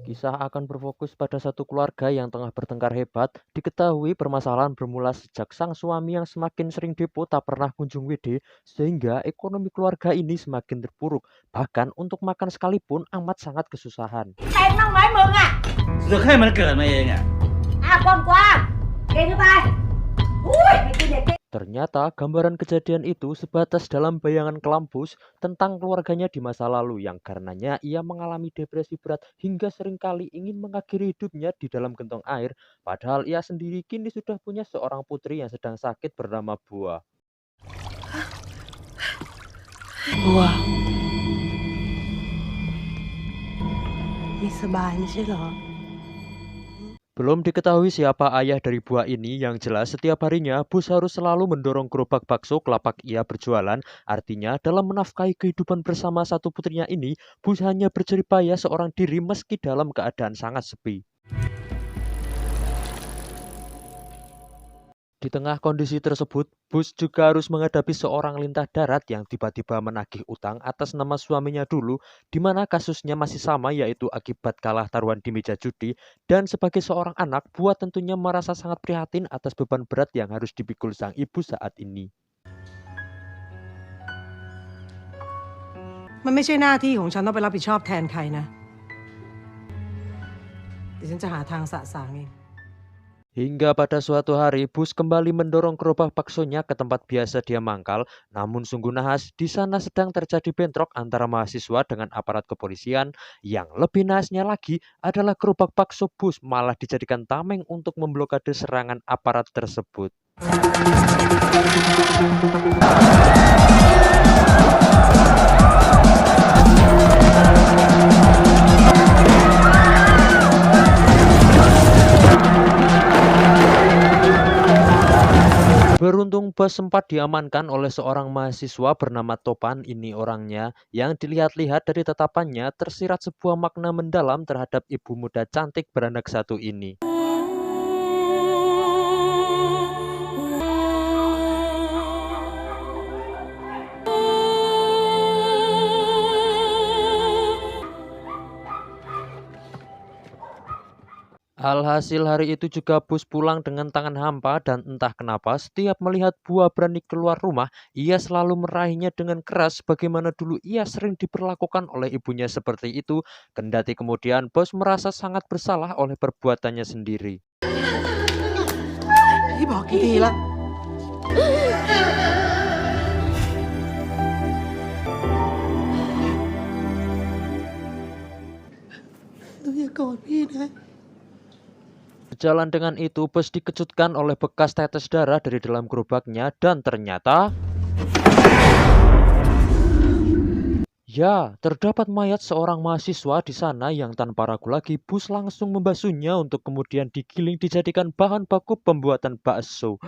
Kisah akan berfokus pada satu keluarga yang tengah bertengkar hebat. Diketahui permasalahan bermula sejak sang suami yang semakin sering depo tak pernah kunjung WD, sehingga ekonomi keluarga ini semakin terpuruk. Bahkan untuk makan sekalipun amat sangat kesusahan. ใครมั่งไม้มึงอ่ะ สุดท้ายมันเกิดมาเองอ่ะ กว้างๆเก่งขึ้นไปอุ้ยไม่กินเด็ก Ternyata gambaran kejadian itu sebatas dalam bayangan Columbus tentang keluarganya di masa lalu yang karenanya ia mengalami depresi berat hingga seringkali ingin mengakhiri hidupnya di dalam gentong air. Padahal ia sendiri kini sudah punya seorang putri yang sedang sakit bernama Bua. บัวไม่สบายไม่ใช่เหรอ Belum diketahui siapa ayah dari Bua ini, yang jelas setiap harinya Bus harus selalu mendorong gerobak bakso ke lapak ia berjualan. Artinya dalam menafkahi kehidupan bersama satu putrinya ini, Bus hanya berjeripaya seorang diri meski dalam keadaan sangat sepi. Di tengah kondisi tersebut, Bus juga harus menghadapi seorang lintah darat yang tiba-tiba menagih utang atas nama suaminya dulu, di mana kasusnya masih sama, yaitu akibat kalah taruhan di meja judi. Dan sebagai seorang anak, Bua tentunya merasa sangat prihatin atas beban berat yang harus dipikul sang ibu saat ini. มันไม่ใช่หน้าที่ของฉันต้องไปรับผิดชอบแทนใครนะเดี๋ยวฉันจะหาทางสะสางเอง Hingga pada suatu hari, Bus kembali mendorong gerobak baksonya ke tempat biasa dia mangkal. Namun sungguh nahas, di sana sedang terjadi bentrok antara mahasiswa dengan aparat kepolisian. Yang lebih nahasnya lagi adalah gerobak bakso Bus malah dijadikan tameng untuk memblokade serangan aparat tersebut. Beruntung Bus sempat diamankan oleh seorang mahasiswa bernama Topan. Ini orangnya yang dilihat-lihat dari tatapannya tersirat sebuah makna mendalam terhadap ibu muda cantik beranak satu ini. Alhasil hari itu juga Bus pulang dengan tangan hampa dan entah kenapa setiap melihat Bua berani keluar rumah, ia selalu meraihnya dengan keras sebagaimana dulu ia sering diperlakukan oleh ibunya seperti itu. Kendati kemudian Bus merasa sangat bersalah oleh perbuatannya sendiri. พี่บอกกี่ทีละหนูอย่าโกรธพี่นะ Berjalan dengan itu, Bus dikejutkan oleh bekas tetes darah dari dalam gerobaknya dan ternyata ya, terdapat mayat seorang mahasiswa di sana yang tanpa ragu lagi Bus langsung membasuhnya untuk kemudian digiling dijadikan bahan baku pembuatan bakso.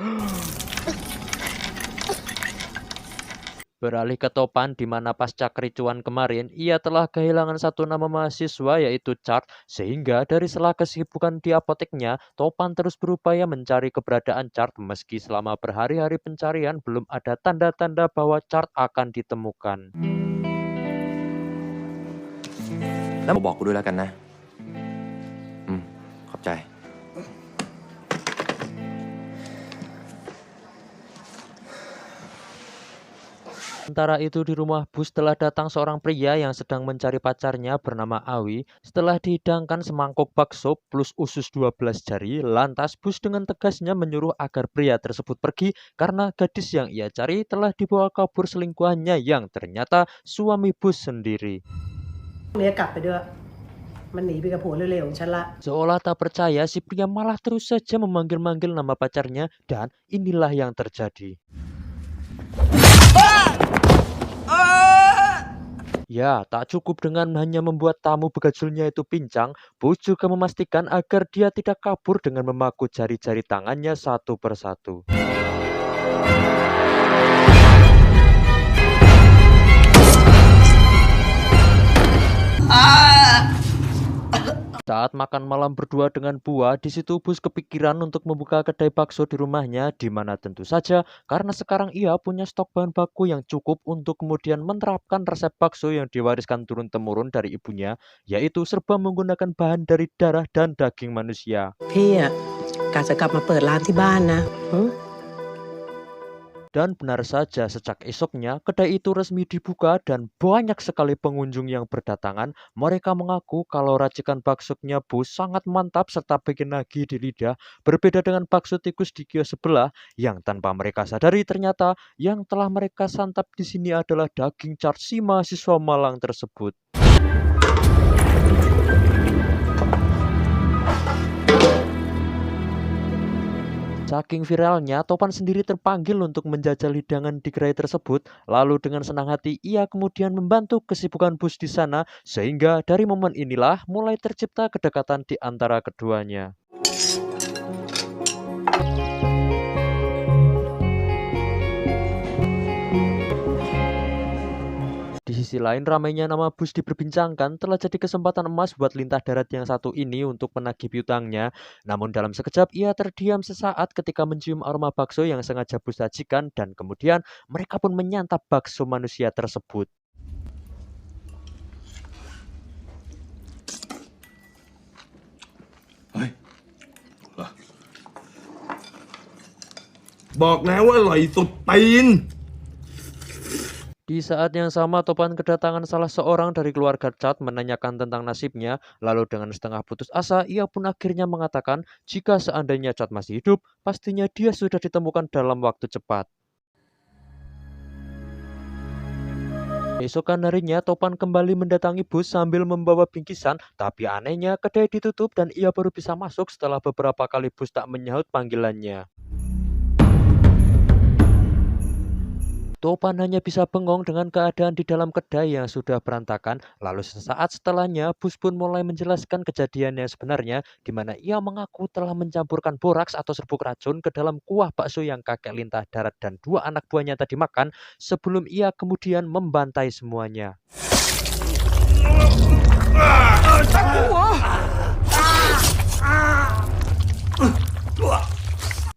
Beralih ke Topan, di mana pasca kericuan kemarin, ia telah kehilangan satu nama mahasiswa yaitu Chart, sehingga dari sela kesibukan di apoteknya, Topan terus berupaya mencari keberadaan Chart meski selama berhari-hari pencarian belum ada tanda-tanda bahwa Chart akan ditemukan. แล้วบอกกูด้วยแล้วกันนะ ขอบใจ Sementara itu di rumah Bus telah datang seorang pria yang sedang mencari pacarnya bernama Awi. Setelah dihidangkan semangkuk bakso plus usus 12 jari, lantas Bus dengan tegasnya menyuruh agar pria tersebut pergi karena gadis yang ia cari telah dibawa kabur selingkuhannya yang ternyata suami Bus sendiri. เมียกลับไปด้วยมันหนีไปกับผัวเร็วๆของฉันละ Seolah tak percaya, si pria malah terus saja memanggil-manggil nama pacarnya dan inilah yang terjadi. Ya, tak cukup dengan hanya membuat tamu begajulnya itu pincang, Bus juga memastikan agar dia tidak kabur dengan memaku jari-jari tangannya satu persatu. Saat Saat makan malam berdua dengan Buah, di situ Bus kepikiran untuk membuka kedai bakso di rumahnya, di mana tentu saja karena sekarang ia punya stok bahan baku yang cukup untuk kemudian menerapkan resep bakso yang diwariskan turun-temurun dari ibunya, yaitu serba menggunakan bahan dari darah dan daging manusia. พี่อ่ะกะจะกลับมาเปิดร้านที่บ้านนะหึ Dan benar saja, sejak esoknya kedai itu resmi dibuka dan banyak sekali pengunjung yang berdatangan. Mereka mengaku kalau racikan baksonya Bus sangat mantap serta bikin nagih di lidah. Berbeda dengan bakso tikus di kios sebelah yang tanpa mereka sadari ternyata yang telah mereka santap di sini adalah daging car si mahasiswa Malang tersebut. Saking viralnya, Topan sendiri terpanggil untuk menjajal hidangan di gerai tersebut. Lalu dengan senang hati, ia kemudian membantu kesibukan Bus di sana, sehingga dari momen inilah mulai tercipta kedekatan di antara keduanya. Di sisi lain, ramainya nama Bus diperbincangkan telah jadi kesempatan emas buat lintah darat yang satu ini untuk menagih piutangnya. Namun dalam sekejap ia terdiam sesaat ketika mencium aroma bakso yang sengaja Bus sajikan dan kemudian mereka pun menyantap bakso manusia tersebut. บอกแล้วว่าอร่อยสุดตีน Di saat yang sama, Topan kedatangan salah seorang dari keluarga Chad menanyakan tentang nasibnya. Lalu dengan setengah putus asa, ia pun akhirnya mengatakan jika seandainya Chad masih hidup, pastinya dia sudah ditemukan dalam waktu cepat. Esokan harinya, Topan kembali mendatangi Bus sambil membawa bingkisan, tapi anehnya kedai ditutup dan ia baru bisa masuk setelah beberapa kali Bus tak menyahut panggilannya. Topan hanya bisa bengong dengan keadaan di dalam kedai yang sudah berantakan. Lalu sesaat setelahnya, Bus pun mulai menjelaskan kejadian yang sebenarnya, di mana ia mengaku telah mencampurkan boraks atau serbuk racun ke dalam kuah bakso yang kakek lintah darat dan dua anak buahnya tadi makan, sebelum ia kemudian membantai semuanya.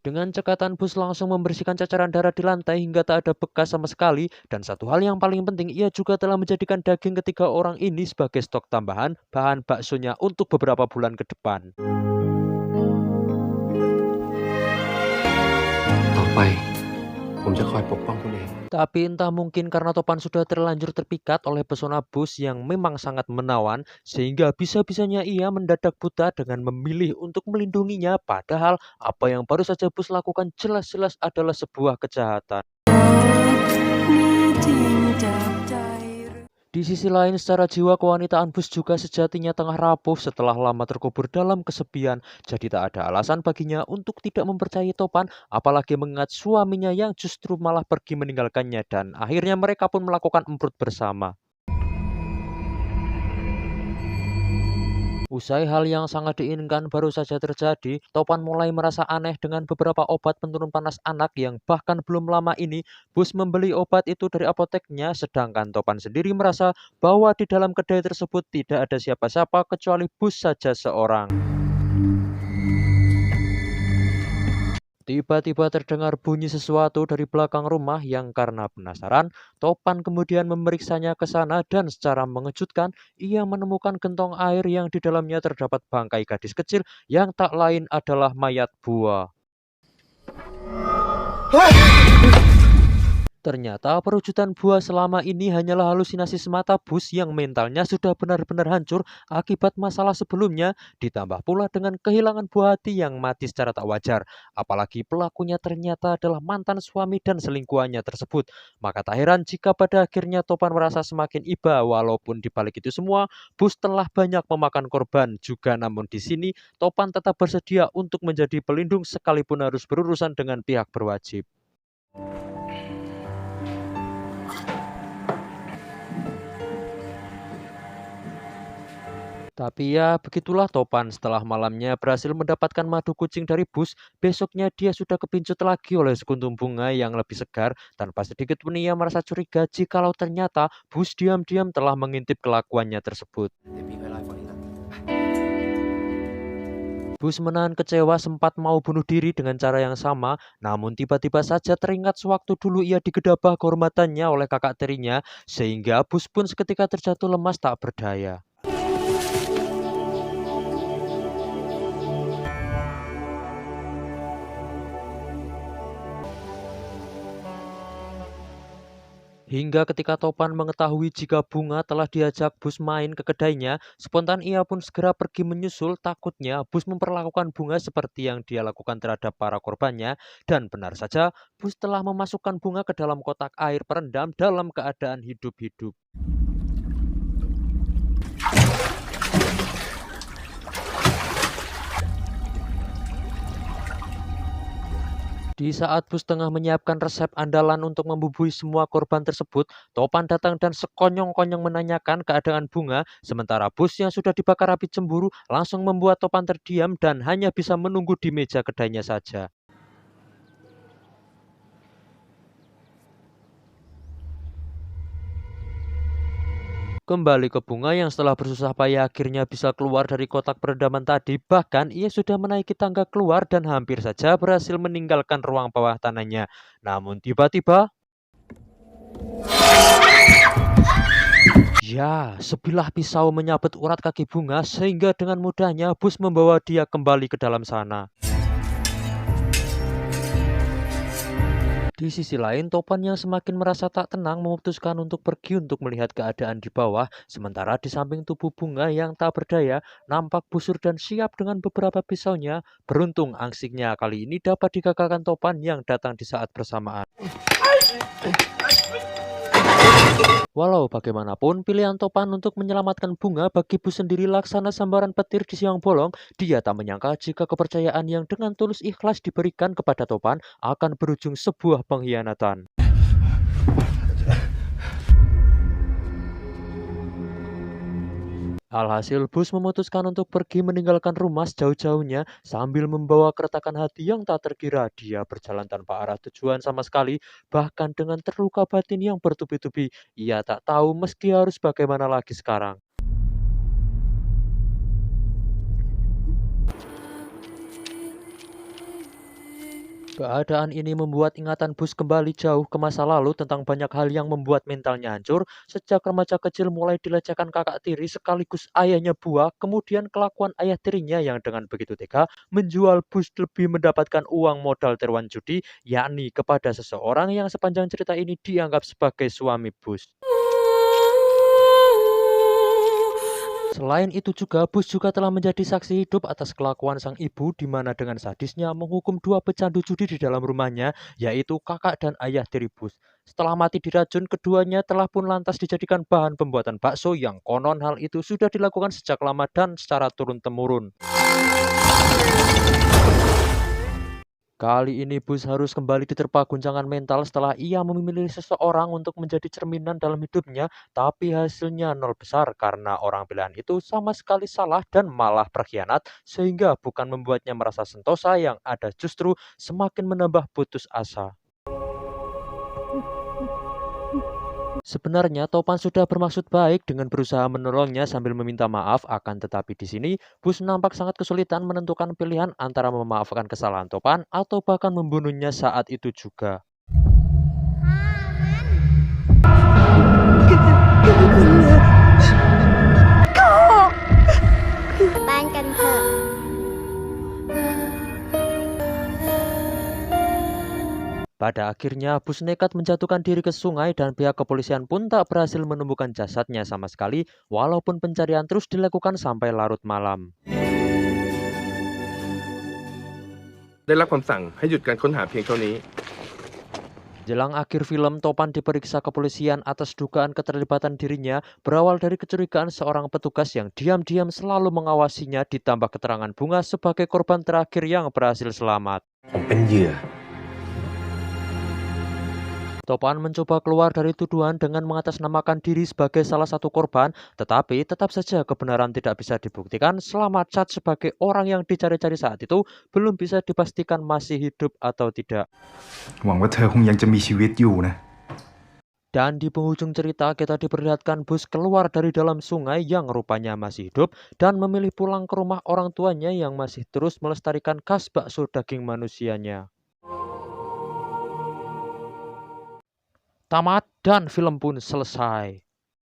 Dengan cekatan, Bus langsung membersihkan cacaran darah di lantai hingga tak ada bekas sama sekali. Dan satu hal yang paling penting, ia juga telah menjadikan daging ketiga orang ini sebagai stok tambahan bahan baksonya untuk beberapa bulan ke depan. ต่อไป ผมจะคอยปกป้องคุณเอง Tapi entah mungkin karena Topan sudah terlanjur terpikat oleh pesona Bus yang memang sangat menawan, sehingga bisa-bisanya ia mendadak buta dengan memilih untuk melindunginya, padahal apa yang baru saja Bus lakukan jelas-jelas adalah sebuah kejahatan. Di sisi lain, secara jiwa kewanitaan Bus juga sejatinya tengah rapuh setelah lama terkubur dalam kesepian. Jadi tak ada alasan baginya untuk tidak mempercayai Topan, apalagi mengingat suaminya yang justru malah pergi meninggalkannya dan akhirnya mereka pun melakukan emprut bersama. Usai hal yang sangat diinginkan baru saja terjadi, Topan mulai merasa aneh dengan beberapa obat penurun panas anak yang bahkan belum lama ini Bus membeli obat itu dari apoteknya, sedangkan Topan sendiri merasa bahwa di dalam kedai tersebut tidak ada siapa-siapa kecuali Bus saja seorang. Tiba-tiba terdengar bunyi sesuatu dari belakang rumah yang karena penasaran, Topan kemudian memeriksanya ke sana dan secara mengejutkan ia menemukan gentong air yang di dalamnya terdapat bangkai gadis kecil yang tak lain adalah mayat Buah. Ternyata perwujudan Buah selama ini hanyalah halusinasi semata Bus yang mentalnya sudah benar-benar hancur akibat masalah sebelumnya, ditambah pula dengan kehilangan buah hati yang mati secara tak wajar. Apalagi pelakunya ternyata adalah mantan suami dan selingkuhannya tersebut. Maka tak heran jika pada akhirnya Topan merasa semakin iba, walaupun di balik itu semua Bus telah banyak memakan korban juga, namun di sini Topan tetap bersedia untuk menjadi pelindung sekalipun harus berurusan dengan pihak berwajib. Tapi ya begitulah Topan, setelah malamnya berhasil mendapatkan madu kucing dari Bus, besoknya dia sudah kepincut lagi oleh sekuntum bunga yang lebih segar. Tanpa sedikit pun ia merasa curiga jikalau ternyata Bus diam-diam telah mengintip kelakuannya tersebut. เดี๋ยวพี่ค่อยเล่าให้ฟังทีหลัง Bus menahan kecewa sempat mau bunuh diri dengan cara yang sama, namun tiba-tiba saja teringat sewaktu dulu ia digedabah kehormatannya oleh kakak tirinya, sehingga Bus pun seketika terjatuh lemas tak berdaya. Hingga ketika Topan mengetahui jika Bunga telah diajak Bus main ke kedainya, spontan ia pun segera pergi menyusul, takutnya Bus memperlakukan Bunga seperti yang dia lakukan terhadap para korbannya. Dan benar saja, Bus telah memasukkan Bunga ke dalam kotak air perendam dalam keadaan hidup-hidup. Di saat Bus tengah menyiapkan resep andalan untuk membubuhi semua korban tersebut, Topan datang dan sekonyong-konyong menanyakan keadaan Bunga, sementara Bus yang sudah dibakar api cemburu langsung membuat Topan terdiam dan hanya bisa menunggu di meja kedainya saja. Kembali ke Bunga yang setelah bersusah payah akhirnya bisa keluar dari kotak peredaman tadi, bahkan ia sudah menaiki tangga keluar dan hampir saja berhasil meninggalkan ruang bawah tanahnya. Namun tiba-tiba, ya, sebilah pisau menyabet urat kaki Bunga sehingga dengan mudahnya Bus membawa dia kembali ke dalam sana. Di sisi lain, Topan yang semakin merasa tak tenang memutuskan untuk pergi untuk melihat keadaan di bawah, sementara di samping tubuh Bunga yang tak berdaya nampak busur dan siap dengan beberapa pisaunya. Beruntung aksinya kali ini dapat digagalkan Topan yang datang di saat bersamaan. Walau bagaimanapun, pilihan Topan untuk menyelamatkan Bunga bagi Bus sendiri laksana sambaran petir di siang bolong. Dia tak menyangka jika kepercayaan yang dengan tulus ikhlas diberikan kepada Topan akan berujung sebuah pengkhianatan. Alhasil, Bus memutuskan untuk pergi meninggalkan rumah sejauh-jauhnya sambil membawa keretakan hati yang tak terkira. Dia berjalan tanpa arah tujuan sama sekali, bahkan dengan terluka batin yang bertubi-tubi. Ia tak tahu meski harus bagaimana lagi sekarang. Keadaan ini membuat ingatan Bus kembali jauh ke masa lalu tentang banyak hal yang membuat mentalnya hancur. Sejak remaja kecil mulai dilecehkan kakak tiri sekaligus ayahnya Buah, kemudian kelakuan ayah tirinya yang dengan begitu tega menjual Bus lebih mendapatkan uang modal taruhan judi, yakni kepada seseorang yang sepanjang cerita ini dianggap sebagai suami Bus. Selain itu juga, Bus juga telah menjadi saksi hidup atas kelakuan sang ibu di mana dengan sadisnya menghukum dua pecandu judi di dalam rumahnya, yaitu kakak dan ayah tiri Bus. Setelah mati diracun, keduanya telah pun lantas dijadikan bahan pembuatan bakso yang konon hal itu sudah dilakukan sejak lama dan secara turun-temurun. Kali ini Bus harus kembali diterpa guncangan mental setelah ia memilih seseorang untuk menjadi cerminan dalam hidupnya, tapi hasilnya nol besar karena orang pilihan itu sama sekali salah dan malah berkhianat, sehingga bukan membuatnya merasa sentosa yang ada justru semakin menambah putus asa. Sebenarnya Topan sudah bermaksud baik dengan berusaha menolongnya sambil meminta maaf, akan tetapi di sini Bus nampak sangat kesulitan menentukan pilihan antara memaafkan kesalahan Topan atau bahkan membunuhnya saat itu juga. บ้านกันเถอะ Pada akhirnya Bus nekat menjatuhkan diri ke sungai dan pihak kepolisian pun tak berhasil menemukan jasadnya sama sekali, walaupun pencarian terus dilakukan sampai larut malam. ได้รับคำสั่งให้หยุดการค้นหาเพียงเท่านี้ Jelang akhir film, Topan diperiksa kepolisian atas dugaan keterlibatan dirinya berawal dari kecurigaan seorang petugas yang diam-diam selalu mengawasinya, ditambah keterangan Bunga sebagai korban terakhir yang berhasil selamat. ผมเป็นเหยื่อ Topan mencoba keluar dari tuduhan dengan mengatasnamakan diri sebagai salah satu korban, tetapi tetap saja kebenaran tidak bisa dibuktikan selama Chad sebagai orang yang dicari-cari saat itu belum bisa dipastikan masih hidup atau tidak. หวังว่าเธอคงยังจะมีชีวิตอยู่นะ Dan di penghujung cerita kita diperlihatkan Bus keluar dari dalam sungai yang rupanya masih hidup dan memilih pulang ke rumah orang tuanya yang masih terus melestarikan khas bakso daging manusianya. Tamat dan film pun selesai.